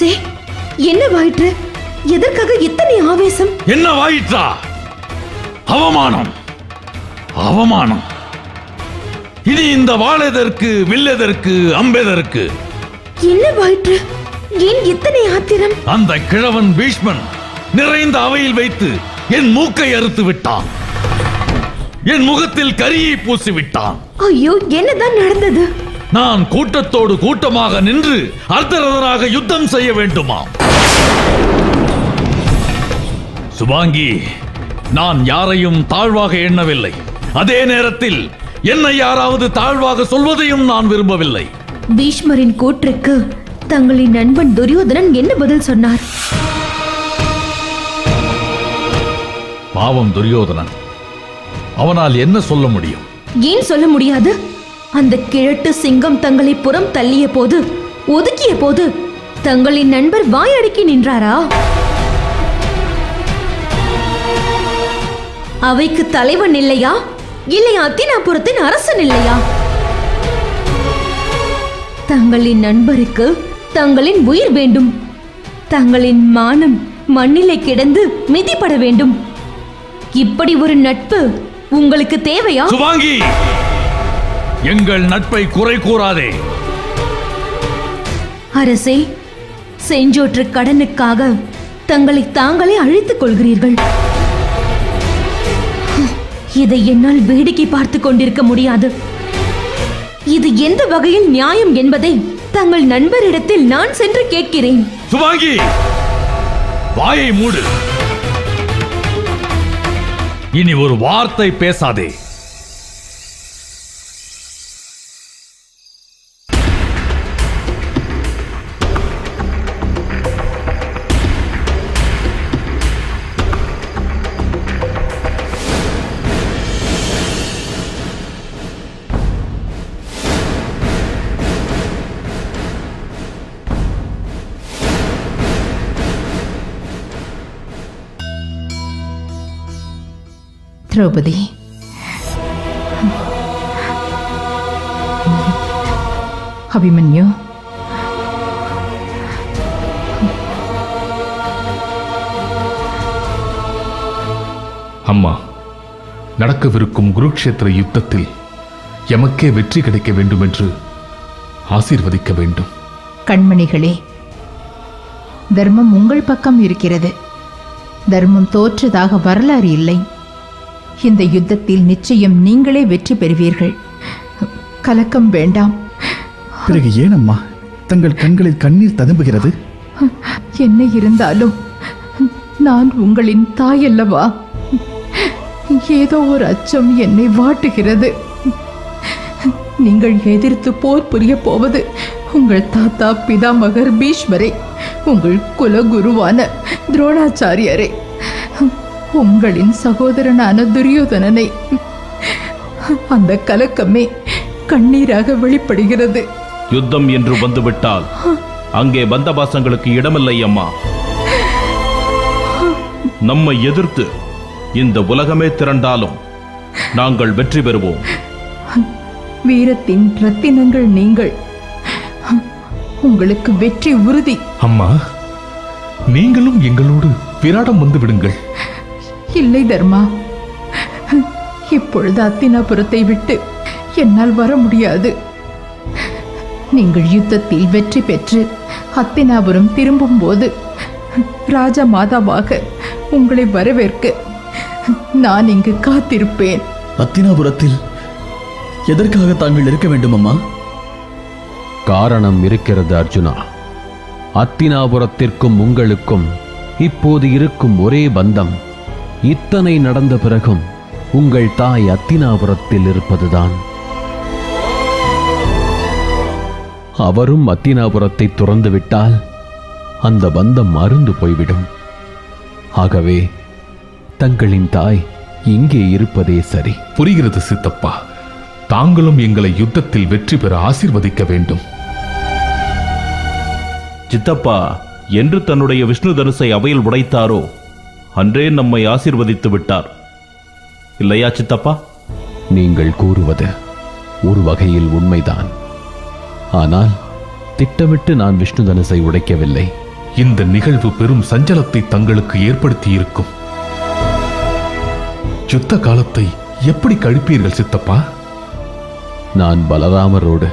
அரசே, என்னவாயிற்று? எதற்காக இத்தனை ஆவேசம்? என்னவாயிற்றா? அவமானம், அவமானம். இனி இந்த வாளெதற்கு, வில்லெதற்கு, அம்பெதற்கு? என்னவாயிற்று? ஏன் இத்தனை ஆத்திரம்? அந்த கிழவன் பீஷ்மன் நிறைந்த அவையில் வைத்து என் மூக்கை அறுத்து விட்டான். என் முகத்தில் கரியை பூசி விட்டான். ஐயோ, என்னதான் நடந்தது? நான் கூட்டத்தோடு கூட்டமாக நின்று அர்த்தரதனாக யுத்தம் செய்ய வேண்டுமா? சுபாங்கி, நான் யாரையும் தாழ்வாக எண்ணவில்லை. அதே நேரத்தில் என்னை யாராவது தாழ்வாக சொல்வதையும் நான் விரும்பவில்லை. பீஷ்மரின் கூற்றுக்கு தங்களின் நண்பன் துரியோதனன் என்ன பதில் சொன்னார்? பாவம் துரியோதனன், அவனால் என்ன சொல்ல முடியும்? ஏன் சொல்ல முடியாது? அந்த கிழட்டு சிங்கம் தங்களை புறம் தள்ளிய போது, ஒதுக்கிய போது தங்களின் நண்பர் வாயடக்கி நின்றாரா? அவைக்கு தலைவன் இல்லையா? இல்லை அத்தினாபுரத்தின் அரசன் இல்லையா? தங்களின் நண்பருக்கு தங்களின் உயிர் வேண்டும். தங்களின் மானம் மண்ணிலே கிடந்து மிதிப்பட வேண்டும். இப்படி ஒரு நட்பு உங்களுக்கு தேவையா? சுபாங்கி, எங்கள் நட்பை குறை கூறாதே. அரசே, செஞ்சோற்று கடனுக்காக தங்களை தாங்களே அழித்துக் கொள்கிறீர்கள். இதை என்னால் வேடிக்கை பார்த்துக் கொண்டிருக்க முடியாது. இது எந்த வகையில் நியாயம் என்பதை தங்கள் நண்பரிடத்தில் நான் சென்று கேட்கிறேன். சுபாங்கி, வாயை மூடு. இனி ஒரு வார்த்தை பேசாதே. திரௌபதி, அபிமன்யு, அம்மா, நடக்கவிருக்கும் குருக்ஷேத்திர யுத்தத்தில் எமக்கே வெற்றி கிடைக்க வேண்டும் என்று ஆசீர்வதிக்க வேண்டும். கண்மணிகளே, தர்மம் உங்கள் பக்கம் இருக்கிறது. தர்மம் தோற்றதாக வரலாறு இல்லை. இந்த யுத்தத்தில் நிச்சயம் நீங்களே வெற்றி பெறுவீர்கள். கலக்கம் வேண்டாம். பிறகு ஏனம்மா தங்கள் கண்களில் கண்ணீர் ததும்புகிறது? என்ன இருந்தாலும் நான் உங்களின் தாய் அல்லவா? ஏதோ ஒரு அச்சம் என்னை வாட்டுகிறது. நீங்கள் எதிர்த்து போர் புரிய போவது உங்கள் தாத்தா பிதாமகர் பீஷ்மரை, உங்கள் குலகுருவான துரோணாச்சாரியரை, உங்களின் சகோதரனான துரியோதனனை. அந்த கலக்கமே கண்ணீராக வெளிப்படுகிறது. யுத்தம் என்று வந்துவிட்டால் அங்கே பந்தபாசங்களுக்கு இடமில்லை அம்மா. நம்மை எதிர்த்து இந்த உலகமே திரண்டாலும் நாங்கள் வெற்றி பெறுவோம். வீரத்தின் ரத்தினங்கள் நீங்கள். உங்களுக்கு வெற்றி உறுதி. அம்மா, நீங்களும் எங்களோடு விராடம் வந்து விடுங்கள். இல்லை தர்மா, இப்பொழுது அத்தினாபுரத்தை விட்டு என்னால் வர முடியாது. நீங்கள் யுத்தத்தில் வெற்றி பெற்று அத்தினாபுரம் திரும்பும் போது ராஜா மாதாவாக உங்களை வரவேற்க நான் இங்கு காத்திருப்பேன். அத்தினாபுரத்தில் எதற்காக தாங்கள் இருக்க வேண்டும் அம்மா? காரணம் இருக்கிறது அர்ஜுனா. அத்தினாபுரத்திற்கும் உங்களுக்கும் இப்போது இருக்கும் ஒரே பந்தம், இத்தனை நடந்த பிறகும் உங்கள் தாய் அத்தினாபுரத்தில் இருப்பதுதான். அவரும் அத்தினாபுரத்தை துறந்துவிட்டால் அந்த பந்தம் அருந்து போய்விடும். ஆகவே தங்களின் தாய் இங்கே இருப்பதே சரி. புரிகிறது சித்தப்பா. தாங்களும் எங்களை யுத்தத்தில் வெற்றி பெற ஆசீர்வதிக்க வேண்டும். சித்தப்பா என்று தன்னுடைய விஷ்ணு தனுசை அவையில் உடைத்தாரோ அன்றே நம்மை ஆசீர்வதித்து விட்டார் இல்லையா சித்தப்பா? நீங்கள் கூறுவது ஒரு வகையில் உண்மைதான். ஆனால் திட்டமிட்டு நான் விஷ்ணு தனுசை உடைக்கவில்லை. இந்த நிகழ்வு பெரும் சஞ்சலத்தை தங்களுக்கு ஏற்படுத்தியிருக்கும். யுத்த காலத்தை எப்படி கழிப்பீர்கள் சித்தப்பா? நான் பலராமரோடு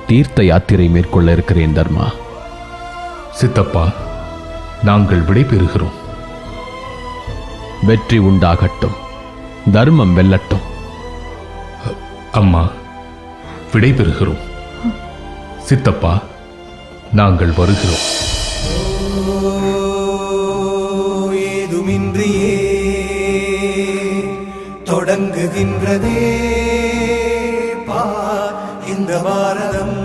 தீர்த்த யாத்திரை மேற்கொள்ள இருக்கிறேன் தர்மா. சித்தப்பா, நாங்கள் விடைபெறுகிறோம். வெற்றி உண்டாகட்டும், தர்மம் வெல்லட்டும். அம்மா, விடைபெறுகிறோம். சித்தப்பா, நாங்கள் வருகிறோம். ஏதுமின்றியே தொடங்குகின்றதே இந்த பாரதம்.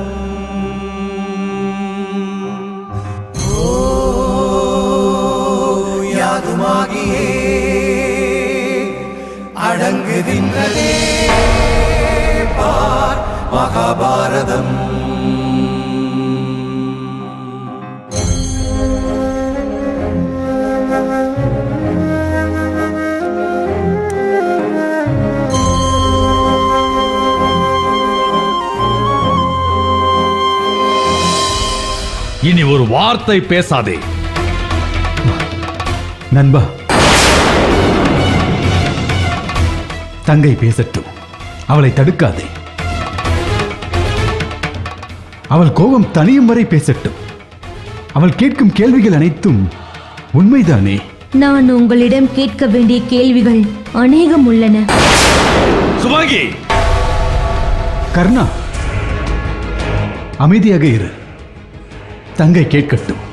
யாதுமாகியே அடங்குகின்றதே மகாபாரதம். இனி ஒரு வார்த்தை பேசாதே. நண்பா, தங்கை பேசட்டும், அவளை தடுக்காதே. அவள் கோபம் தனியும் வரை பேசட்டும். அவள் கேட்கும் கேள்விகள் அனைத்தும் உண்மைதானே? நான் உங்களிடம் கேட்க வேண்டிய கேள்விகள் அநேகம் உள்ளன. சுபாங்கி, கர்ணா, அமைதியாக இரு. தங்கை கேட்கட்டும்.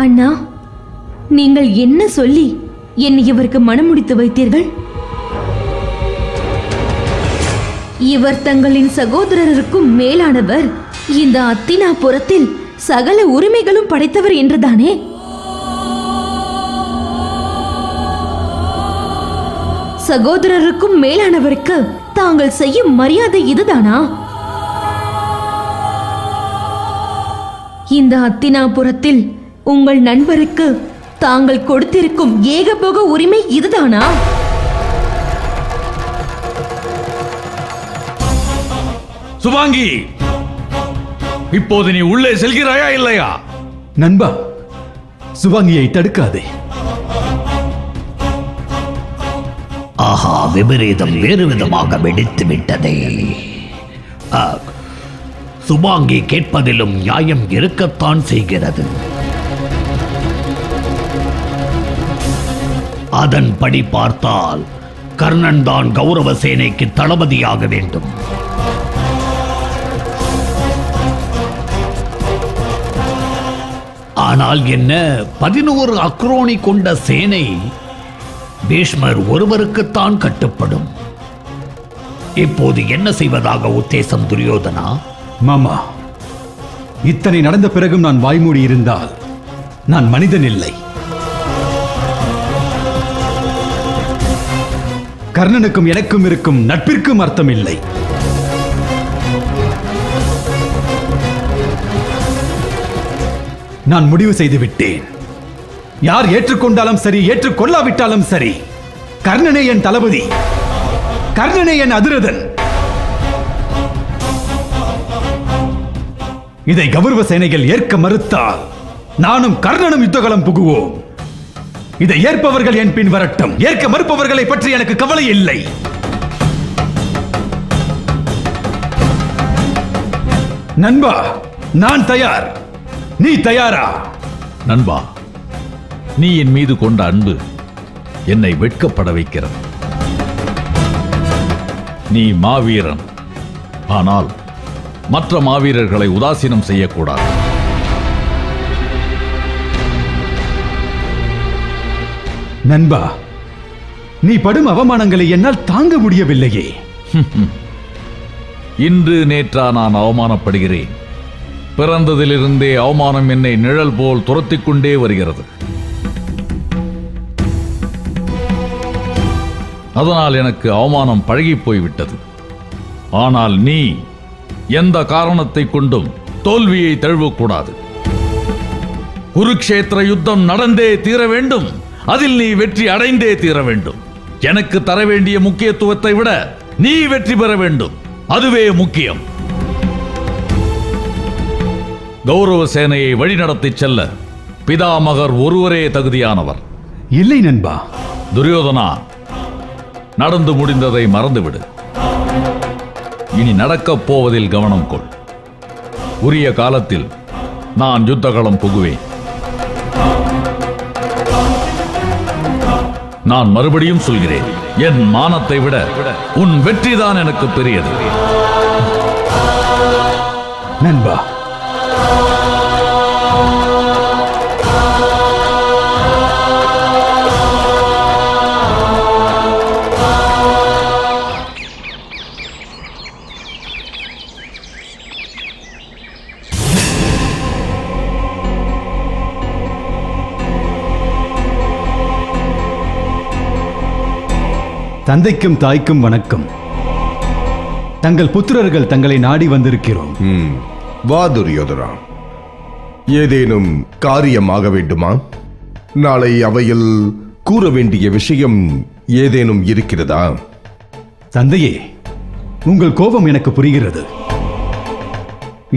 அண்ணா, நீங்கள் என்ன சொல்லி என்னை இவருக்கு மனமுடித்து வைத்தீர்கள்? இவர் தங்களின் சகோதரருக்கும் மேலானவர், இந்த அத்தினாபுரத்தில் சகல உரிமைகளும் படைத்தவர் என்றுதானே? சகோதரருக்கும் மேலானவருக்கு தாங்கள் செய்யும் மரியாதை இதுதானா? இந்த அத்தினாபுரத்தில் உங்கள் நண்பருக்கு தாங்கள் கொடுத்திருக்கும் ஏகபோக உரிமை இதுதானா? சுபாங்கி, இப்போது நீ உள்ளே செல்கிறாயா இல்லையா? நண்பா, சுபாங்கியை தடுக்காதே. ஆஹா, விபரீதம் வேறு விதமாக வெடித்து விட்டதே. சுபாங்கி கேட்பதிலும் நியாயம் இருக்கத்தான் செய்கிறது. அதன்படி பார்த்தால் கர்ணன் தான் கௌரவ சேனைக்கு தளபதியாக வேண்டும். ஆனால் என்ன, 11 அக்ரோனி கொண்ட சேனை பீஷ்மர் ஒருவருக்குத்தான் கட்டுப்படும். இப்போது என்ன செய்வதாக உத்தேசம் துரியோதனா? மாமா, இத்தனை நடந்த பிறகும் நான் வாய்மூடி இருந்தால் நான் மனிதன் இல்லை. கர்ணனுக்கும் எனக்கும் இருக்கும் நட்பிற்கும் அர்த்தம் இல்லை. நான் முடிவு செய்து விட்டேன். யார் ஏற்றுக்கொண்டாலும் சரி, ஏற்றுக்கொள்ளாவிட்டாலும் சரி, கர்ணனே என் தளபதி, கர்ணனே என் அதிரதன். இதை கௌரவ சேனைகள் ஏற்க மறுத்தால் நானும் கர்ணனும் யுத்தகலம் புகுவோம். இதை ஏற்பவர்கள் என் பின் வரட்டும். ஏற்க மறுப்பவர்களை பற்றி எனக்கு கவலை இல்லை. நண்பா, நான் தயார். நீ தயாரா? நண்பா, நீ என் மீது கொண்ட அன்பு என்னை வெட்கப்பட வைக்கிறது. நீ மாவீரன், ஆனால் மற்ற மாவீரர்களை உதாசீனம் செய்யக்கூடாது. நண்பா, நீ படும் அவமானங்களை என்னால் தாங்க முடியவில்லையே. இன்று நேற்றா நான் அவமானப்படுகிறேன்? பிறந்ததிலிருந்தே அவமானம் என்னை நிழல் போல் துரத்திக் கொண்டே வருகிறது. அதனால் எனக்கு அவமானம் பழகி போய்விட்டது. ஆனால் நீ எந்த காரணத்தை கொண்டும் தோல்வியை தழுவக்கூடாது. குருக்ஷேத்திர யுத்தம் நடந்தே தீர வேண்டும். அதில் நீ வெற்றி அடைந்தே தீர வேண்டும். எனக்கு தர வேண்டிய முக்கியத்துவத்தை விட நீ வெற்றி பெற வேண்டும். அதுவே முக்கியம். கௌரவ சேனையை வழிநடத்திச் செல்ல பிதாமகர் ஒருவரே தகுதியானவர். இல்லை நண்பா. துரியோதனா, நடந்து முடிந்ததை மறந்துவிடு. இனி நடக்கப் போவதில் கவனம் கொள். உரிய காலத்தில் நான் யுத்தகளம் புகுவேன். நான் மறுபடியும் சொல்கிறேன், என் மானத்தை விட உன் வெற்றிதான் எனக்கு பெரியது. நண்பா, தந்தைக்கும் தாய்க்கும் வணக்கம். தங்கள் புத்திரர்கள் தங்களை நாடி வந்திருக்கிறோம். வா துரியோதனா, ஏதேனும் காரியமாக வேண்டுமா? நாளை அவையில் கூற வேண்டிய விஷயம் ஏதேனும் இருக்கிறதா? தந்தையே, உங்கள் கோபம் எனக்கு புரிகிறது.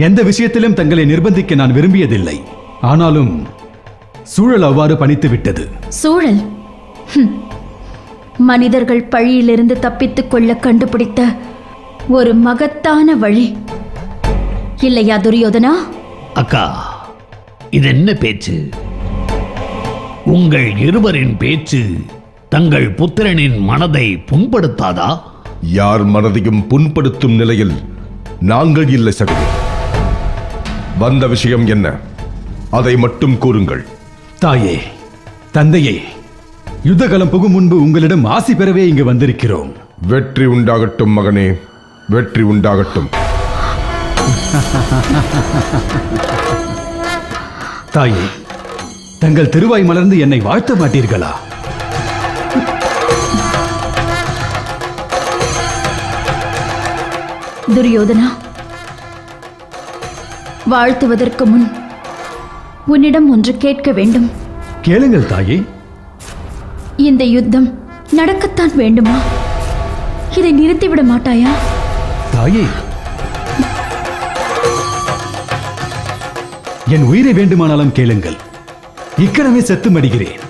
எந்த விஷயத்திலும் தங்களை நிர்பந்திக்க நான் விரும்பியதில்லை. ஆனாலும் சூழல் அவ்வாறு பணித்து விட்டது. சூழல்? மனிதர்கள் பழியிலிருந்து தப்பித்துக் கொள்ள கண்டுபிடித்த ஒரு மகத்தான வழி இல்லையா துரியோதனா? அக்கா, இது என்ன பேச்சு? உங்கள் இருவரின் பேச்சு தங்கள் புத்திரனின் மனதை புண்படுத்தாதா? யார் மனதையும் புண்படுத்தும் நிலையில் நாங்கள் இல்லை சகோதரி. வந்த விஷயம் என்ன? அதை மட்டும் கூறுங்கள். தாயே, தந்தையே, யுத்தகலம் புகும் முன்பு உங்களிடம் ஆசி பெறவே இங்கு வந்திருக்கிறோம். வெற்றி உண்டாகட்டும் மகனே, வெற்றி உண்டாகட்டும். தாயே, தங்கள் திருவாய் மலர்ந்து என்னை வாழ்த்த மாட்டீர்களா? துரியோதனா, வாழ்த்துவதற்கு முன் உன்னிடம் ஒன்று கேட்க வேண்டும். கேளுங்கள் தாயே. இந்த யுத்தம் நடக்கத்தான் வேண்டுமா? இதை நிறுத்திவிட மாட்டாயா? தாயே, என் உயிரை வேண்டுமானாலும் கேளுங்கள். இக்கணமே செத்து மடிகிறேன்.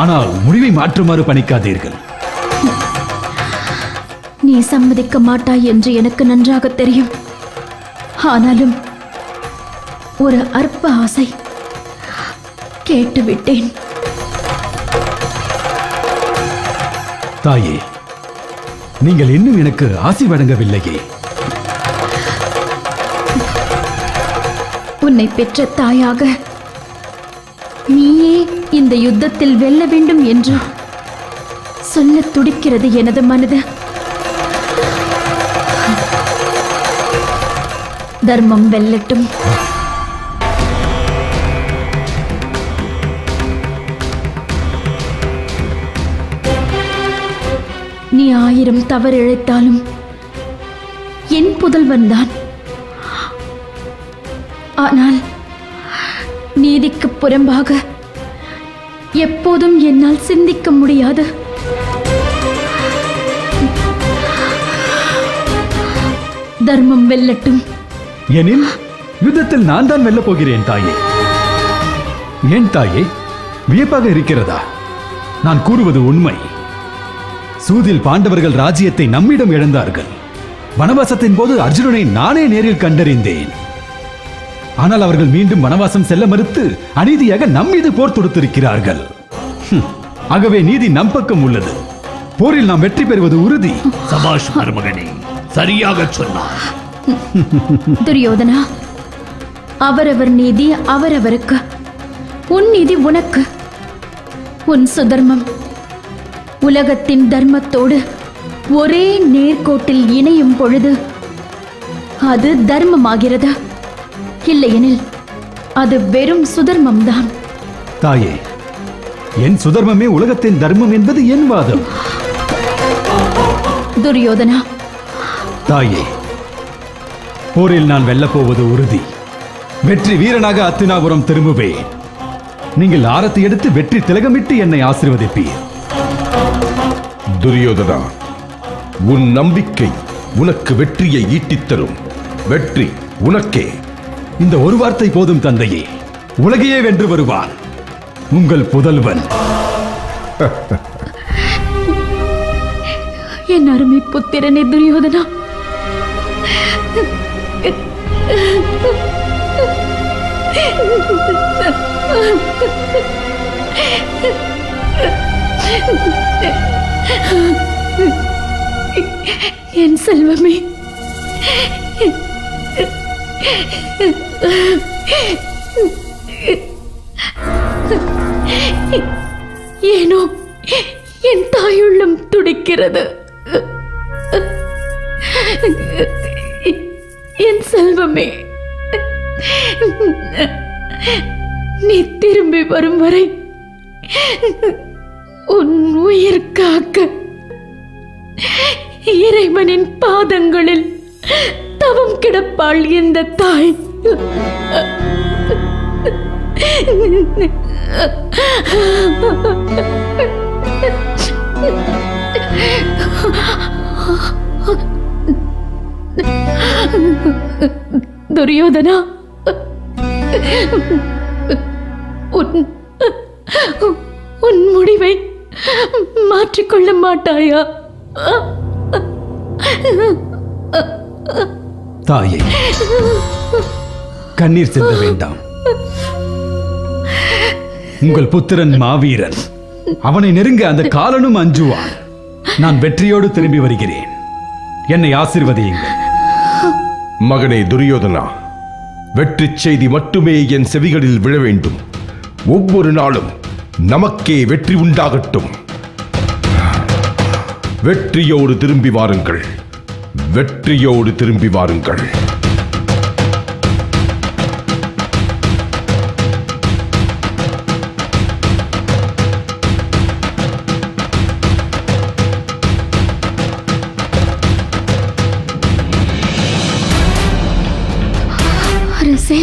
ஆனால் முடிவை மாற்றுமாறு பணிக்காதீர்கள். நீ சம்மதிக்க மாட்டாய் என்று எனக்கு நன்றாக தெரியும். ஆனாலும் ஒரு அற்ப ஆசை கேட்டுவிட்டேன். தாயே, நீங்கள் இன்னும் எனக்கு ஆசி வழங்கவில்லையே. உன்னை பெற்ற தாயாக நீயே இந்த யுத்தத்தில் வெல்ல வேண்டும் என்று சொல்ல துடிக்கிறது எனது மனது. தர்மம் வெல்லட்டும். நீ 1000 தவறிழைத்தாலும் என் புதல்வன் தான். ஆனால் நீதிக்கு புறம்பாக எப்போதும் என்னால் சிந்திக்க முடியாது. தர்மம் வெல்லட்டும். எனில் யுத்தத்தில் நான் தான் வெல்லப் போகிறேன் தாயே. ஏன் தாயே, வியப்பாக இருக்கிறதா? நான் கூறுவது உண்மை. சூதில் பாண்டவர்கள் ராஜ்யத்தை நம்மிடம் இழந்தார்கள். வனவாசத்தின் போது அர்ஜுனனை நானே நேரில் கண்டறிந்தேன். ஆனால் அவர்கள் மீண்டும் வனவாசம் செல்ல மறுத்து அநீதியாக நம் மீது போர் தொடுத்திருக்கிறார்கள். ஆகவே நீதி நம் பக்கம் உள்ளது. போரில் நாம் வெற்றி பெறுவது உறுதி. சபாஷ் மருமகனே, சரியாக சொன்னார். துரியோதனா, அவரவர் நீதி அவரவருக்கு. உன் நீதி உனக்கு. உன் சுதர்மம் உலகத்தின் தர்மத்தோடு ஒரே நேர்கோட்டில் இணையும் பொழுது அது தர்மமாகிறது. இல்லையெனில் அது வெறும் சுதர்மம்தான். தாயே, என் சுதர்மமே உலகத்தின் தர்மம் என்பது என் வாதம். துரியோதனா, தாயே, போரில் நான் வெல்லப் போவது உறுதி. வெற்றி வீரனாக அத்தினாபுரம் திரும்புவேன். நீங்கள் ஆரத்தி எடுத்து வெற்றி திலகமிட்டு என்னை ஆசீர்வதிப்பீர். துரியோதனா, உன் நம்பிக்கை உனக்கு வெற்றியை ஈட்டித் தரும். வெற்றி உனக்கே. இந்த ஒரு வார்த்தை போதும் தந்தையே, உலகையே வென்று வருவான் உங்கள் புதல்வன். என் அருமை புத்திரனே துரியோதனா, என் செல்வமே, ஏனோ என் தாயுள்ளம் துடிக்கிறது. என் செல்வமே, நீ திரும்பி வரும் வரை உன் உயிர் காக்க இறைவனின் பாதங்களில் தவம் கிடப்பாள் இந்த தாய். துரியோதனா, உன் முடிவை மாற்றிக்கொள்ள மாட்டாயா? தாயே, கண்ணீர் சிந்த வேண்டாம். உங்கள் புத்திரன் மாவீரன், அவனை நெருங்க அந்த காலனும் அஞ்சுவான். நான் வெற்றியோடு திரும்பி வருகிறேன். என்னை ஆசீர்வதியுங்கள். மகனே துரியோதனா, வெற்றி செய்தி மட்டுமே என் செவிகளில் விழ வேண்டும். ஒவ்வொரு நாளும் நமக்கே வெற்றி உண்டாகட்டும். வெற்றியோடு திரும்பி வாருங்கள், வெற்றியோடு திரும்பி வாருங்கள். அரசே,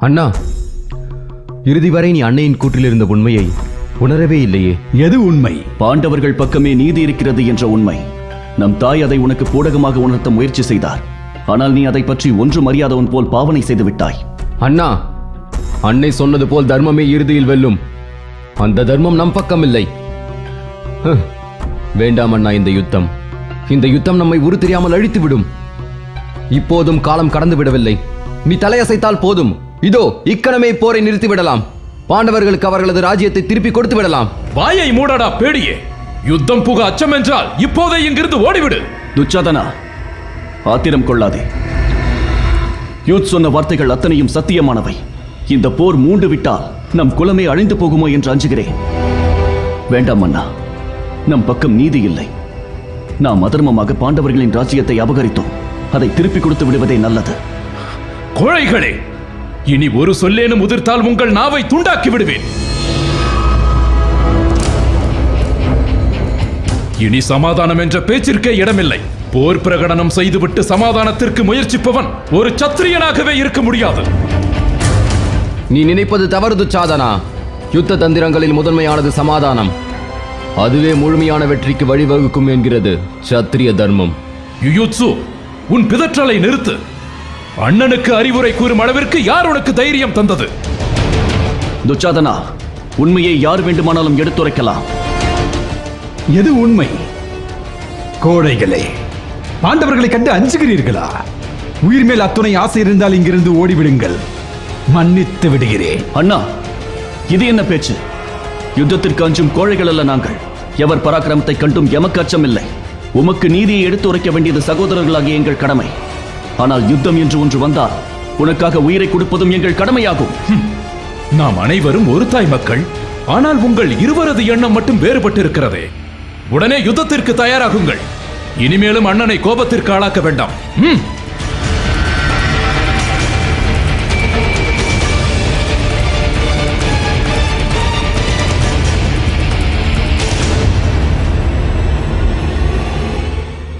அண்ணா, இறுதி வரை நீ அன்னையின் கூற்றில் இருந்த உண்மையை உணரவே இல்லையே. எது உண்மை? பாண்டவர்கள் பக்கமே நீதி இருக்கிறது என்ற உண்மை. நம் தாய் அதை உனக்கு பூடகமாக உணர்த்த முயற்சி செய்தார். ஆனால் நீ அதை பற்றி ஒன்றும் அறியாதவன் போல் பாவனை செய்து விட்டாய். அண்ணா, அன்னை சொன்னது போல் தர்மமே இறுதியில் வெல்லும். அந்த தர்மம் நம் பக்கம் இல்லை. வேண்டாம் அண்ணா, இந்த யுத்தம் நம்மை உரு தெரியாமல் அழித்து விடும். இப்போதும் காலம் கடந்து விடவில்லை. நீ தலையசைத்தால் போதும், இதோ இக்கணமே போரை நிறுத்தி விடலாம். பாண்டவர்களுக்கு அவர்களது ராஜ்யத்தை திருப்பி கொடுத்து விடலாம். வாயை மூடடா பேடியே! யுத்தம் புக அச்சம் என்றால் இப்போதே இங்கிருந்து ஓடிவிடு. துச்சாதனா, ஆத்திரம் கொள்ளாதே. யூத் சொன்ன வார்த்தைகள் அத்தனையும் சத்தியமானவை. இந்த போர் மூண்டு விட்டால் நம் குலமே அழிந்து போகுமோ என்று அஞ்சுகிறேன். வேண்டாம் அண்ணா, நம் பக்கம் நீதி இல்லை. நாம் அதர்மமாக பாண்டவர்களின் ராஜ்யத்தை அபகரித்தோம். அதை திருப்பி கொடுத்து விடுவதே நல்லது. கோழைகளே, இனி ஒரு சொல்லேனும் உதிர்த்தால் உங்கள் நாவை துண்டாக்கி விடுவேன். இனி சமாதானம் என்ற பேச்சிற்கே இடமில்லை. போர் பிரகடனம் செய்துவிட்டு சமாதானத்திற்கு முயற்சிப்பவன் ஒரு சத்திரியனாகவே இருக்க முடியாது. நீ நினைப்பது தவறு துச்சாதனா. யுத்த தந்திரங்களில் முதன்மையானது சமாதானம். அதுவே முழுமையான வெற்றிக்கு வழிவகுக்கும் என்கிறது சத்திரிய தர்மம். யுயுத்சு, உன் பிதற்றலை நிறுத்து. அண்ணனுக்கு அறிவுரை கூறும் அளவிற்கு யார் உனக்கு தைரியம் தந்தது? துச்சாதனா, உண்மையை யார் வேண்டுமானாலும் எடுத்துரைக்கலாம். எது உண்மை? கோழைகளே, பாண்டவர்களை கண்டு அஞ்சுகிறீர்களா? உயிர் மேல் அத்துணை ஆசை இருந்தால் இங்கிருந்து ஓடிவிடுங்கள். மன்னித்து விடுகிறேன். அண்ணா, இது என்ன பேச்சு? யுத்தத்திற்கு அஞ்சும் கோழைகள் அல்ல நாங்கள். எவர் பராக்கிரமத்தை கண்டும் எமக்கு அச்சம் இல்லை. உமக்கு நீதியை எடுத்து உரைக்க வேண்டியது சகோதரர்களாகிய எங்கள் கடமை. ஆனால் யுத்தம் என்று ஒன்று வந்தால் உனக்காக உயிரை கொடுப்பதும் எங்கள் கடமையாகும். நாம் அனைவரும் ஒரு தாய் மக்கள். ஆனால் உங்கள் இருவரது எண்ணம் மட்டும் வேறுபட்டு இருக்கிறதே. உடனே யுத்தத்திற்கு தயாராகுங்கள். இனிமேலும் அண்ணனை கோபத்திற்கு ஆளாக்க வேண்டாம்.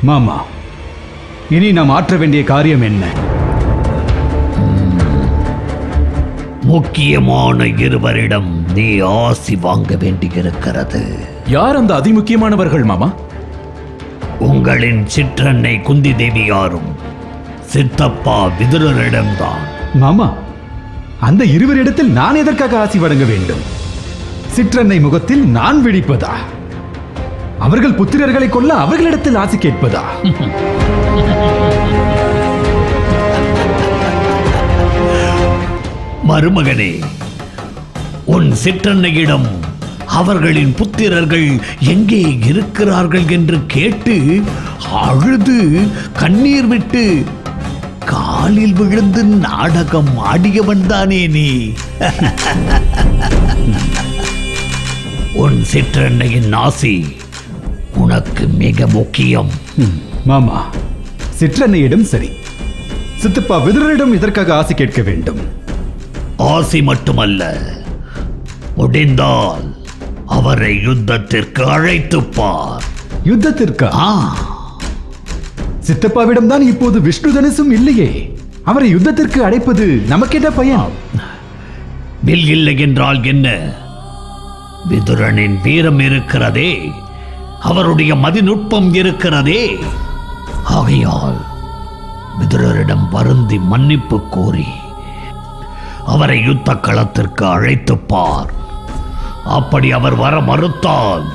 மாமா, இனி நாம் ஆற்ற வேண்டிய காரியம் என்ன? முக்கியமான இருவரிடம் நீ ஆசி வாங்க வேண்டியிருக்கிறது. யார் அந்த அதிமுக்கியமானவர்கள் மாமா? உங்களின் சிற்றன்னை குந்தி தேவியாரும் சித்தப்பா விதுரரிடம்தான். மாமா, அந்த இருவரிடத்தில் நான் எதற்காக ஆசி வழங்க வேண்டும்? சிற்றன்னை முகத்தில் நான் விழிப்பதா? அவர்கள் புத்திரர்களை கொல்ல அவர்களிடத்தில் ஆசி கேட்பதா? மருமகனே, உன் சிற்றன்னையிடம் அவர்களின் புத்திரர்கள் எங்கே இருக்கிறார்கள் என்று கேட்டு அழுது கண்ணீர் விட்டு காலில் விழுந்து நாடகம் ஆடியவன் தானே நீ. உன் சிற்றன்னையின் ஆசி உனக்கு மிக முக்கியம். மாமா, சிற்றன்னையிடம் சரி, சித்தப்பா விதுரரிடம் இதற்காக ஆசி கேட்க வேண்டும். ஆசி மட்டுமல்ல, முடிந்தால் அவரை யுத்தத்திற்கு அழைத்துப் பார். யுத்தத்திற்கா? ஆ, சித்தப்பாவிடம் தான் இப்போது விஷ்ணு தனுசும் இல்லையே. அவரை யுத்தத்திற்கு அழைப்பது நமக்கென்ன பயன்? வில் இல்லை என்றால் என்ன? விதுரனின் வீரம் இருக்கிறதே, அவருடைய மதிநுட்பம் இருக்கிறதே. ஆகையால் விதுரரிடம் வருந்தி மன்னிப்பு கோரி அவரை யுத்த களத்திற்கு அழைத்துப் பார். அப்படி அவர் வர மறுத்தால்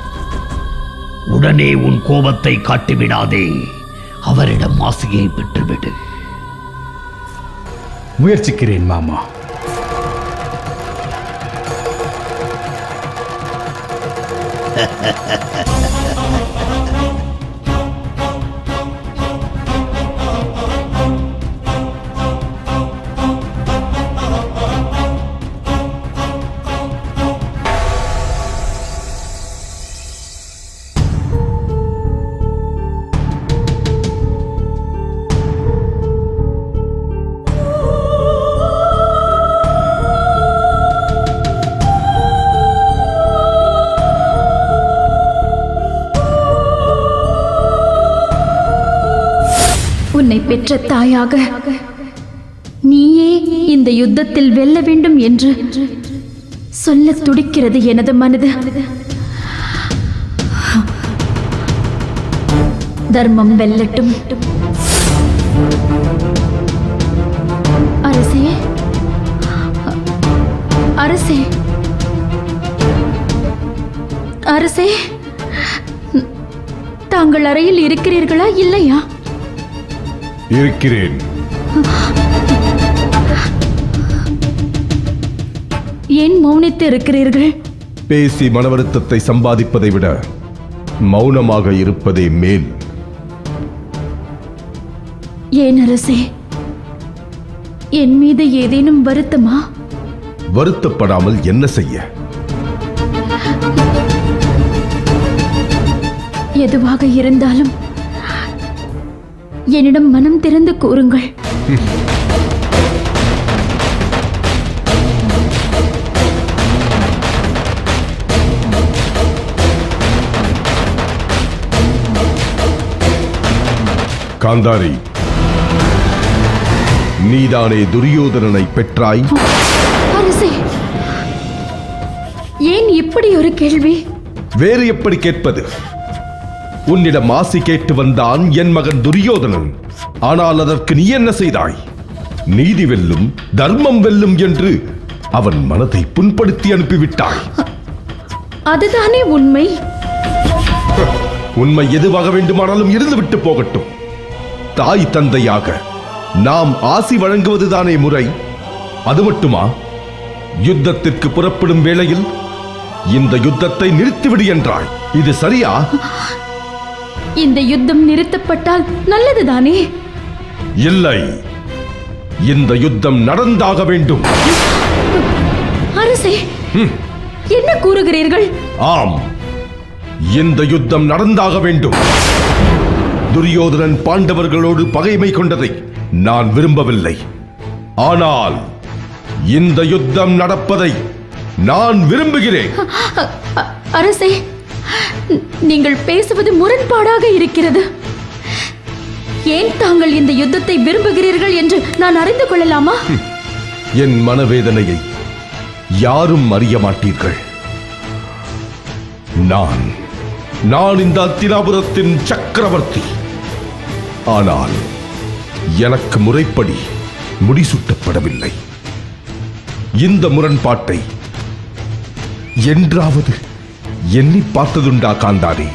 உடனே உன் கோபத்தை காட்டிவிடாதே, அவரிடம் ஆசையை பெற்றுவிடு. முயற்சிக்கிறேன் மாமா. உன்னை பெற்ற தாயாக நீயே இந்த யுத்தத்தில் வெல்ல வேண்டும் என்று சொல்ல துடிக்கிறது எனது மனது. தர்மம் வெல்லட்டும். அரசே, அரசே, அரசே, தாங்கள் அறையில் இருக்கிறீர்களா இல்லையா? இருக்கிறேன். ஏன் மௌனித்து இருக்கிறீர்கள்? பேசி மனவருத்தத்தை சம்பாதிப்பதை விட மௌனமாக இருப்பதே மேல். ஏன் அரசே, என் மீது ஏதேனும் வருத்தமா? வருத்தப்படாமல் என்ன செய்ய? எதுவாக இருந்தாலும் என்னிடம் மனம் திறந்து கூறுங்கள். காந்தாரி, நீதானே துரியோதனனை பெற்றாய்? அரசே, ஏன் இப்படி ஒரு கேள்வி? வேறு எப்படி கேட்பது? உன்னிடம் ஆசி கேட்டு வந்தான் என் மகன் துரியோதனன். ஆனால் அதற்கு நீ என்ன செய்தாய்? நீதி வெல்லும், தர்மம் வெல்லும் என்று அவன் மனதை புண்படுத்தி அனுப்பிவிட்டாய். அதுதானே உண்மை. உண்மை எதுவாக வேண்டுமானாலும் இருந்துவிட்டு போகட்டும். தாய் தந்தையாக நாம் ஆசி வழங்குவதுதானே முறை. அது மட்டுமா? யுத்தத்திற்கு புறப்படும் வேளையில் இந்த யுத்தத்தை நிறுத்திவிடு என்றாய். இது சரியா? இந்த யுத்தம் நிறுத்தப்பட்டால் நல்லதுதானே? இல்லை, இந்த யுத்தம் நடந்தாக வேண்டும். அரசே, என்ன கூறுகிறீர்கள்? ஆம், இந்த யுத்தம் நடந்தாக வேண்டும். துரியோதனன் பாண்டவர்களோடு பகைமை கொண்டதை நான் விரும்பவில்லை. ஆனால் இந்த யுத்தம் நடப்பதை நான் விரும்புகிறேன். அரசே, நீங்கள் பேசுவது முரண்பாடாக இருக்கிறது. ஏன் தாங்கள் இந்த யுத்தத்தை விரும்புகிறீர்கள் என்று நான் அறிந்து கொள்ளலாமா? என் மனவேதனையை யாரும் அறிய மாட்டீர்கள். நான் இந்த அத்தினாபுரத்தின் சக்கரவர்த்தி. ஆனால் எனக்கு முறைப்படி முடிசூட்டப்படவில்லை. இந்த முரண்பாட்டை என்றாவது எண்ணி பார்த்ததுண்டா காந்தாரி?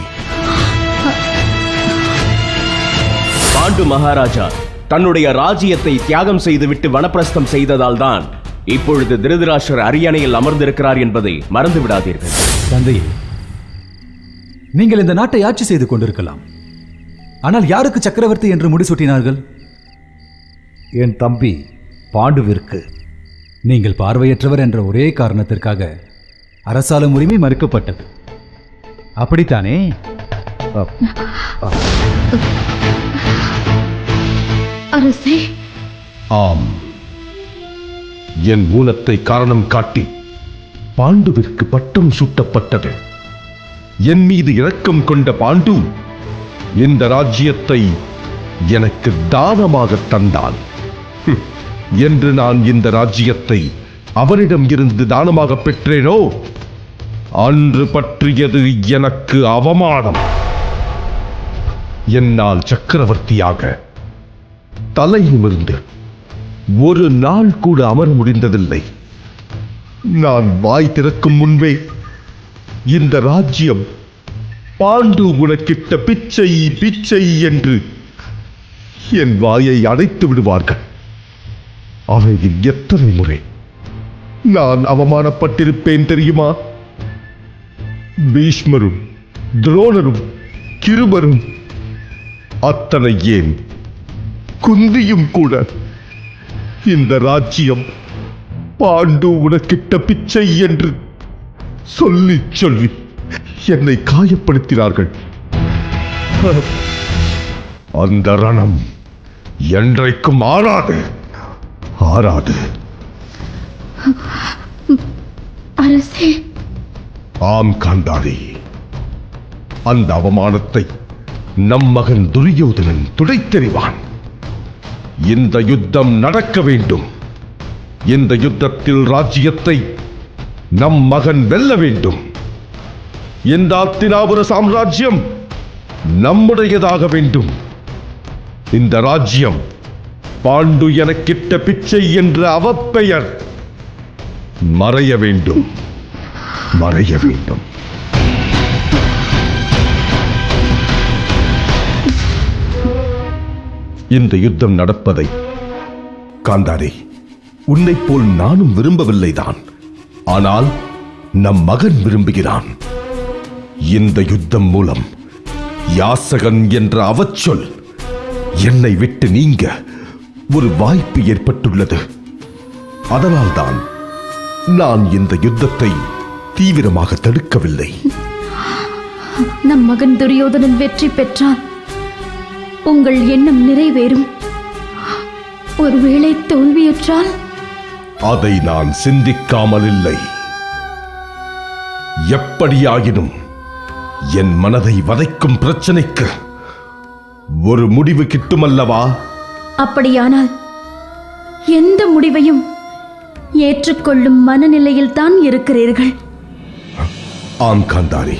பாண்டு மகாராஜா தன்னுடைய ராஜ்யத்தை தியாகம் செய்துவிட்டு வனப்பிரஸ்தம் செய்ததால் தான் இப்பொழுது திருதராஷ்டிரர் அரியணையில் அமர்ந்திருக்கிறார் என்பதை மறந்து விடாதீர்கள். தந்தையே, நீங்கள் இந்த நாட்டை ஆட்சி செய்து கொண்டிருக்கலாம். ஆனால் யாருக்கு சக்கரவர்த்தி என்று முடிசூட்டினார்கள்? என் தம்பி பாண்டுவிற்கு. நீங்கள் பார்வையற்றவர் என்ற ஒரே காரணத்திற்காக அரசாலும் உரிமை மறுக்கப்பட்டது, அப்படித்தானே? அரசே, ஆம். என் மூலத்தை காரணம் காட்டி பாண்டுவிற்கு பட்டம் சூட்டப்பட்டது. என் மீது இரக்கம் கொண்ட பாண்டு இந்த ராஜ்யத்தை எனக்கு தானமாக தந்தான். என்று நான் இந்த ராஜ்யத்தை அவனிடம் இருந்து தானமாக பெற்றேனோ அன்று பற்றியது எனக்கு அவமானம். என்னால் சக்கரவர்த்தியாக தலை நிமிர்ந்து ஒரு நாள் கூட அமர முடிந்ததில்லை. நான் வாய் திறக்கும் முன்பே இந்த ராஜ்யம் பாண்டு உனக்கிட்ட பிச்சை பிச்சை என்று என் வாயை அடைத்து விடுவார்கள். அவையில் எத்தனை முறை நான் அவமானப்பட்டிருப்பேன் தெரியுமா? பீஷ்மரும் துரோணரும் கிருபரும், அத்தனை ஏன் குந்தியும் கூட இந்த ராஜ்யம் பாண்டு உனக்கிட்ட பிச்சை என்று சொல்லி சொல்லி என்னை காயப்படுத்தினார்கள். அந்த ரணம் என்றைக்கும் ஆறாது. அரசே. ஆம் காந்தாரி, அந்த அவமானத்தை நம் மகன் துரியோதனன் துடைத்தெறிவான். இந்த யுத்தம் நடக்க வேண்டும். இந்த யுத்தத்தில் ராஜ்யத்தை நம் மகன் வெல்ல வேண்டும். இந்த அத்தினாபுர சாம்ராஜ்யம் நம்முடையதாக வேண்டும். இந்த ராஜ்யம் பாண்டு எனக்கிட்ட பிச்சை என்ற அவப்பெயர் மறைய வேண்டும், மறைய வேண்டும். இந்த யுத்தம் நடப்பதை காந்தாரி, உன்னை போல் நானும் விரும்பவில்லைதான். ஆனால் நம் மகன் விரும்புகிறான். இந்த யுத்தம் மூலம் யாசகன் என்ற அவச்சொல் என்னை விட்டு நீங்க ஒரு வாய்ப்பு ஏற்பட்டுள்ளது. அதனால்தான் நான் இந்த யுத்தத்தை தீவிரமாக தடுக்கவில்லை. நம் மகன் துரியோதனன் வெற்றி பெற்றால் உங்கள் எண்ணம் நிறைவேறும். ஒருவேளை தோல்வியுற்றால்? அதை நான் சிந்திக்காமல் இல்லை. எப்படியாயினும் என் மனதை வதைக்கும் பிரச்சனைக்கு ஒரு முடிவு கிட்டுமல்லவா? அப்படியானால் எந்த முடிவையும் ஏற்றுக்கொள்ளும் மனநிலையில் தான் இருக்கிறீர்கள். ஆம் காந்தாரி,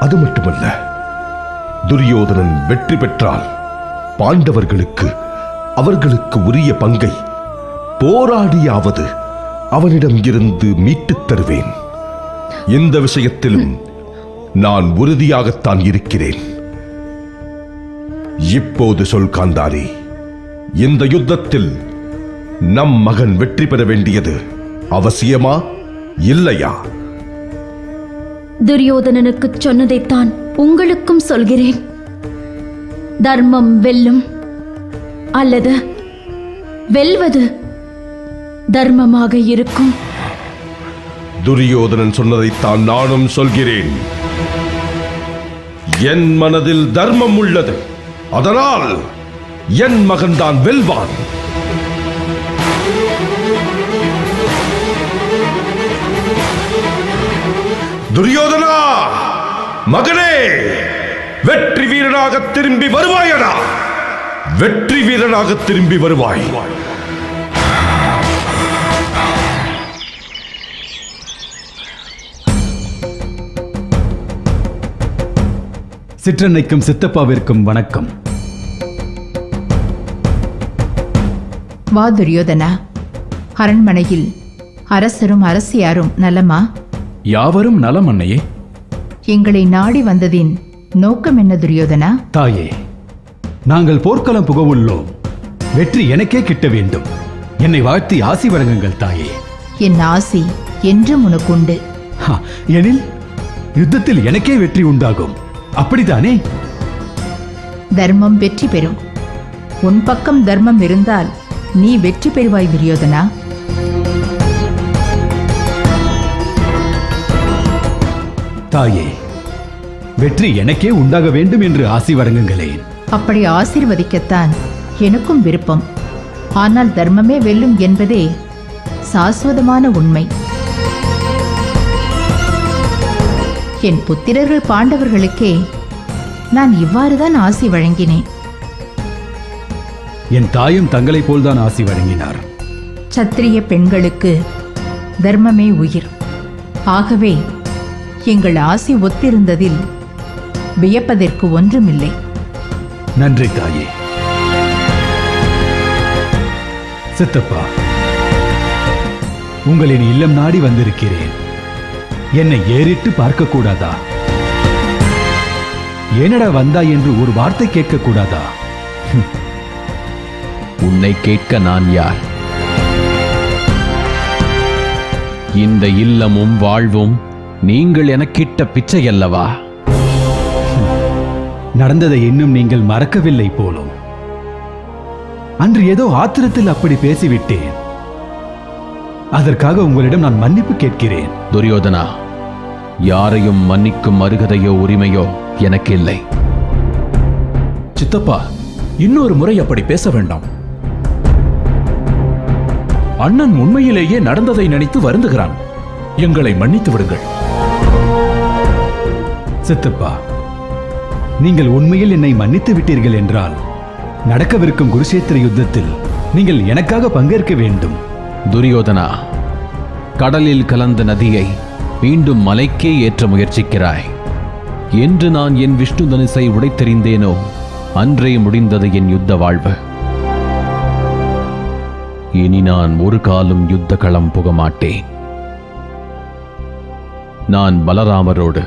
அது மட்டுமல்ல, துரியோதனன் வெற்றி பெற்றால் பாண்டவர்களுக்கு அவர்களுக்கு உரிய பங்கை போராடியாவது அவனிடம் இருந்து மீட்டுத் தருவேன். இந்த விஷயத்திலும் நான் உறுதியாகத்தான் இருக்கிறேன். இப்போது சொல் காந்தாரி, இந்த யுத்தத்தில் நம் மகன் வெற்றி பெற வேண்டியது அவசியமா இல்லையா? துரியோதனனுக்கு சொன்னதைத்தான் உங்களுக்கும் சொல்கிறேன். தர்மம் வெல்லும், அல்லது வெல்வது தர்மமாக இருக்கும். துரியோதனன் சொன்னதைத்தான் நானும் சொல்கிறேன். என் மனதில் தர்மம் உள்ளது. அதனால் என் மகன்தான் வெல்வான். துரியோதனா மகனே, வெற்றி வீரனாக திரும்பி வருவாயடா. வெற்றி வீரனாக திரும்பி வருவாய். சிற்றன்னைக்கும் சித்தப்பாவிற்கும் வணக்கம். வா துரியோதனா, அரண்மனையில் அரசரும் அரசியாரும் நலமா? யாவரும் நலம் அன்னையே. எங்களை நாடி வந்ததின் நோக்கம் என்ன துரியோதனா? தாயே, நாங்கள் போர்க்களம் புக உள்ளோம். வெற்றி எனக்கே கிட்ட வேண்டும். என்னை வாழ்த்தி ஆசி வழங்குங்கள் தாயே. என் ஆசி என்றும் உனக்குண்டு. எனில் யுத்தத்தில் எனக்கே வெற்றி உண்டாகும், அப்படித்தானே? தர்மம் வெற்றி பெறும். உன் பக்கம் தர்மம் இருந்தால் நீ வெற்றி பெறுவாய் துரியோதனா. தாயே, வெற்றி எனக்கே உண்டாக வேண்டும் என்று ஆசி வழங்குங்களேன். அப்படி ஆசீர்வதிக்கத்தான் எனக்கும் விருப்பம். ஆனால் தர்மமே வெல்லும் என்பதே சாஸ்வதமான உண்மை. என் புத்திரர்கள் பாண்டவர்களுக்கே நான் இவ்வாறுதான் ஆசி வழங்கினேன். என் தாயும் தங்களைப் போல்தான் ஆசி வழங்கினார். சத்திரிய பெண்களுக்கு தர்மமே உயிர். ஆகவே எங்கள் ஆசி ஒத்திருந்ததில் வியப்பதற்கு ஒன்றுமில்லை. நன்றி தாயே. சித்தப்பா, உங்களின் இல்லம் நாடி வந்திருக்கிறேன். என்னை ஏறிட்டு பார்க்க கூடாதா? ஏனடா வந்தாய் என்று ஒரு வார்த்தை கேட்க கூடாதா? உன்னை கேட்க நான் யார்? இந்த இல்லமும் வாழ்வும் நீங்கள் எனக்கிட்ட பிச்சை அல்லவா? நடந்ததை இன்னும் நீங்கள் மறக்கவில்லை போலும். அன்று ஏதோ ஆத்திரத்தில் அப்படி பேசிவிட்டேன். அதற்காக உங்களிடம் நான் மன்னிப்பு கேட்கிறேன். துரியோதனா, யாரையும் மன்னிக்கும் அருகதையோ உரிமையோ எனக்கு இல்லை. சித்தப்பா, இன்னொரு முறை அப்படி பேச வேண்டாம். அண்ணன் உண்மையிலேயே நடந்ததை நினைத்து வருந்துகிறான். எங்களை மன்னித்து விடுங்கள். சித்தப்பா, நீங்கள் உண்மையில் என்னை மன்னித்து விட்டீர்கள் என்றால் நடக்கவிருக்கும் குருஷேத்திர யுத்தத்தில் நீங்கள் எனக்காக பங்கேற்க வேண்டும். துரியோதனா, கடலில் கலந்த நதியை மீண்டும் மலைக்கே ஏற்ற முயற்சிக்கிறாய். என்று நான் என் விஷ்ணு தனுசை உடைத்தெறிந்தேனோ அன்றே முடிந்தது என் யுத்த வாழ்வு. இனி நான் ஒரு காலம் யுத்த களம் புக மாட்டேன். நான் பலராமரோடு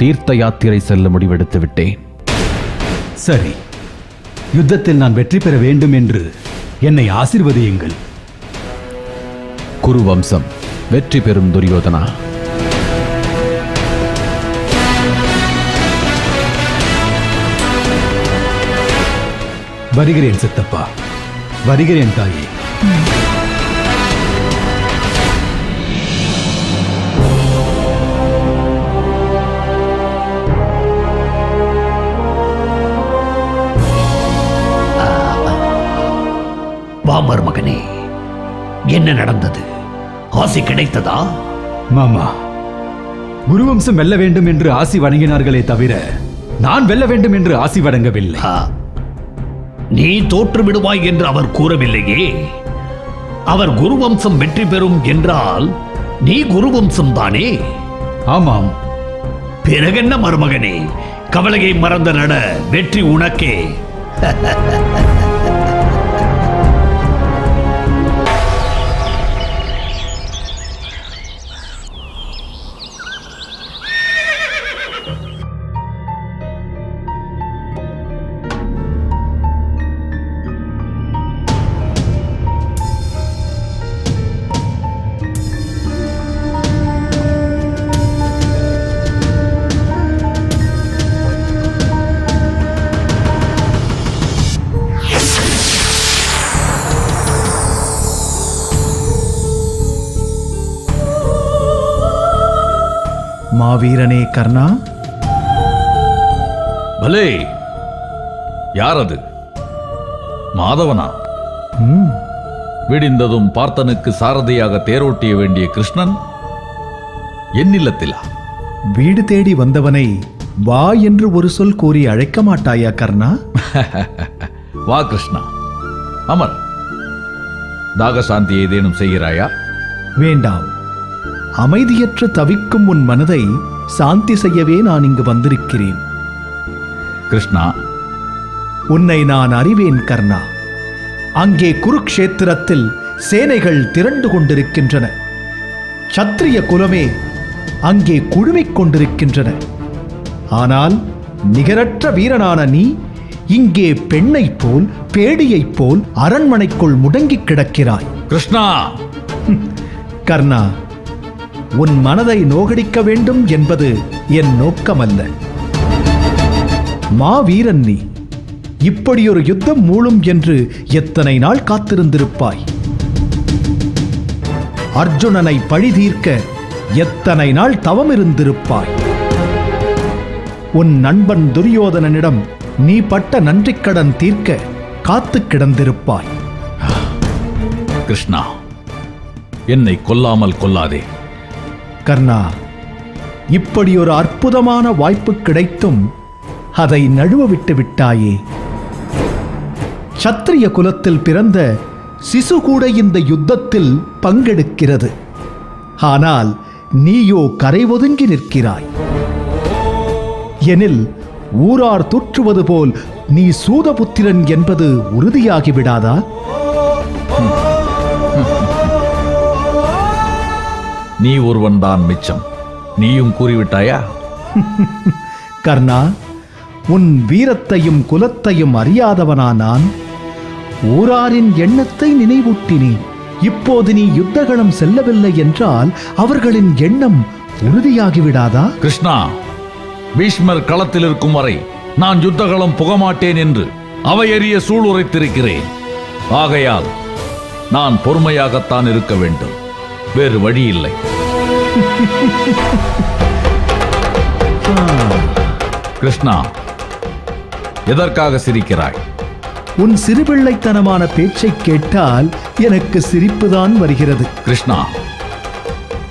தீர்த்த யாத்திரை செல்ல முடிவெடுத்து விட்டேன். சரி, யுத்தத்தில் நான் வெற்றி பெற வேண்டும் என்று என்னை ஆசீர்வதியுங்கள். குருவம்சம் வெற்றி பெறும் துரியோதனா. வருகிறேன் சித்தப்பா, வருகிறேன் தாயே. வாமர் மகனே, என்ன நடந்தது? ஆசி கிடைத்ததா? மாமா, குருவம்சம் வெல்ல வேண்டும் என்று ஆசி வழங்கினார்களே தவிர நான் வெல்ல வேண்டும் என்று ஆசி வழங்கவில்லை. நீ தோற்று விடுவாய் என்று அவர் கூறவில்லையே. அவர் குருவம்சம் வெற்றி பெறும் என்றால் நீ குருவம்சம் தானே? ஆமாம். பிறகென்ன மருமகனே, கவலையை மறந்த நட, வெற்றி உனக்கே. மாவீரனே கர்ணா. பலே, யார் அது? மாதவனா? விடிந்ததும் பார்த்தனுக்கு சாரதியாக தேரோட்டிய வேண்டிய கிருஷ்ணன் என் இல்லத்திலா? வீடு தேடி வந்தவனை வா என்று ஒரு சொல் கூறி அழைக்க மாட்டாயா கர்ணா? வா கிருஷ்ணா, அமர். தாகசாந்தி ஏதேனும் செய்கிறாயா? வேண்டாம். அமைதியற்று தவிக்கும் உன் மனதை சாந்தி செய்யவே நான் இங்கு வந்திருக்கிறேன். கிருஷ்ணா, உன்னை நான் அறிவேன் கர்ணா. அங்கே குருக்ஷேத்திரத்தில் சேனைகள் திரண்டு கொண்டிருக்கின்றன. சத்திரிய குலமே அங்கே குழுமிக் கொண்டிருக்கின்றன. ஆனால் நிகரற்ற வீரனான நீ இங்கே பெண்ணைப் போல் பேடியைப் போல் அரண்மனைக்குள் முடங்கிக் கிடக்கிறாய். கிருஷ்ணா! கர்ணா, உன் மனதை நோகடிக்க வேண்டும் என்பது என் நோக்கமல்ல. மாவீரன் நீ. இப்படியொரு யுத்தம் மூளும் என்று எத்தனை நாள் காத்திருந்திருப்பாய்? அர்ஜுனனை பழிதீர்க்க எத்தனை நாள் தவம் இருந்திருப்பாய்? உன் நண்பன் துரியோதனனிடம் நீ பட்ட நன்றிக்கடன் தீர்க்க காத்து கிடந்திருப்பாய். கிருஷ்ணா, என்னை கொல்லாமல் கொல்லாதே. கர்ணா, இப்படி ஒரு அற்புதமான வாய்ப்பு கிடைத்தும் அதை நழுவ விட்டு விட்டாயே. சத்திரிய குலத்தில் பிறந்த சிசு கூட இந்த யுத்தத்தில் பங்கெடுக்கிறது. ஆனால் நீயோ கரை ஒதுங்கி நிற்கிறாய். எனில் ஊரார் தூற்றுவது போல் நீ சூதபுத்திரன் என்பது உறுதியாகிவிடாதா? நீ ஒருவன்தான் மிச்சம். நீயும் கூறிவிட்டாயா? கர்ணா, உன் வீரத்தையும் குலத்தையும் அறியாதவனா நான்? ஊராரின் எண்ணத்தை நினைவூட்டினேன். இப்போது நீ யுத்தகளம் செல்லவில்லை என்றால் அவர்களின் எண்ணம் உறுதியாகிவிடாதா? கிருஷ்ணா, பீஷ்மர் களத்தில் இருக்கும் வரை நான் யுத்தகளம் புகமாட்டேன் என்று அவையறிய சூளுரைத்திருக்கிறேன். ஆகையால் நான் பொறுமையாகத்தான் இருக்க வேண்டும். வேறு வழி இல்லை. கிருஷ்ணா, எதற்காக சிரிக்கிறாய்? உன் சிறுபிள்ளைத்தனமான பேச்சை கேட்டால் எனக்கு சிரிப்புதான் வருகிறது. கிருஷ்ணா,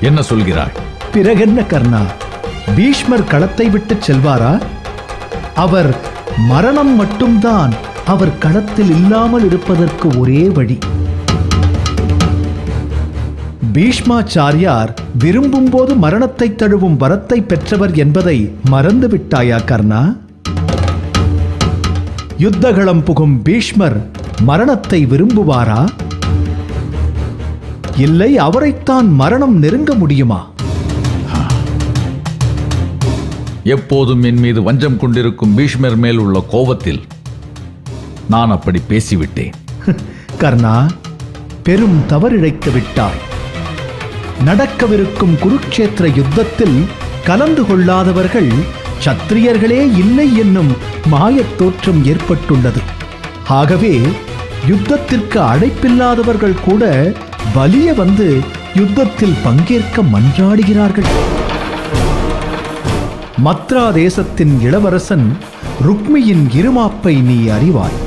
என்ன சொல்கிறாய்? பிறகென்ன கர்ணா, பீஷ்மர் களத்தை விட்டு செல்வாரா? அவர் மரணம் மட்டும்தான் அவர் களத்தில் இல்லாமல் இருப்பதற்கு ஒரே வழி. பீஷ்மாச்சாரியார் விரும்பும் போது மரணத்தை தழுவும் வரத்தை பெற்றவர் என்பதை மறந்து விட்டாயா கர்ணா? யுத்தகளம் புகும் பீஷ்மர் மரணத்தை விரும்புவாரா? இல்லை, அவரைத்தான் மரணம் நெருங்க முடியுமா? எப்போதும் என் மீது வஞ்சம் கொண்டிருக்கும் பீஷ்மர் மேல் உள்ள கோபத்தில் நான் அப்படி பேசிவிட்டேன். கர்ணா, பெரும் தவறிழைத்து விட்டாய். நடக்கவிருக்கும் குருக்ஷேத்திர யுத்தத்தில் கலந்து கொள்ளாதவர்கள் சத்திரியர்களே இல்லை என்னும் மாயத் தோற்றம் ஏற்பட்டுள்ளது. ஆகவே யுத்தத்திற்கு அழைப்பில்லாதவர்கள் கூட வலிய வந்து யுத்தத்தில் பங்கேற்க மன்றாடுகிறார்கள். மத்ரா தேசத்தின் இளவரசன் ருக்மியின் இருமாப்பை நீ அறிவாய்.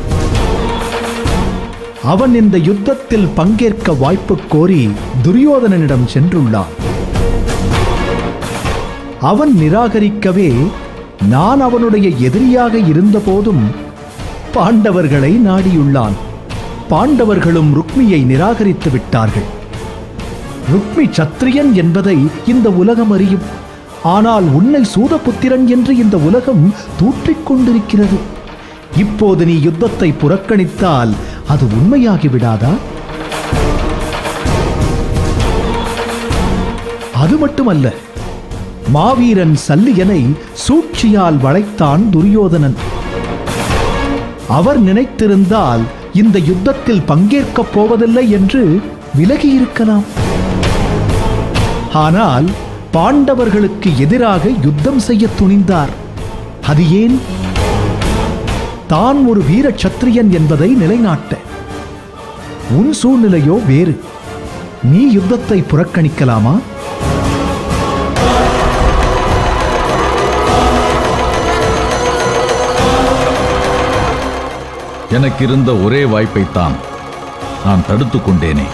அவன் இந்த யுத்தத்தில் பங்கேற்க வாய்ப்பு கோரி துரியோதனனிடம் சென்றுள்ளான். அவன் நிராகரிக்கவே நான் அவனுடைய எதிரியாக இருந்தபோதும் பாண்டவர்களை நாடியுள்ளான். பாண்டவர்களும் ருக்மியை நிராகரித்து விட்டார்கள். ருக்மி சத்திரியன் என்பதை இந்த உலகம் அறியும். ஆனால் உன்னை சூதபுத்திரன் என்று இந்த உலகம் தூற்றிக் கொண்டிருக்கிறது. இப்போது நீ யுத்தத்தை புறக்கணித்தால் அது உண்மையாகிவிடாதா? அது மட்டுமல்ல, மாவீரன் சல்லியனை சூழ்ச்சியால் வளைத்தான் துரியோதனன். அவர் நினைத்திருந்தால் இந்த யுத்தத்தில் பங்கேற்கப் போவதில்லை என்று விலகியிருக்கலாம். ஆனால் பாண்டவர்களுக்கு எதிராக யுத்தம் செய்ய துணிந்தார். அது ஏன்? தான் ஒரு வீர சத்திரியன் என்பதை நிலைநாட்ட. உன் சூழ்நிலையோ வேறு. நீ யுத்தத்தை புறக்கணிக்கலாமா? எனக்கு இருந்த ஒரே வாய்ப்பைத்தான் நான் தடுத்துக் கொண்டேனே.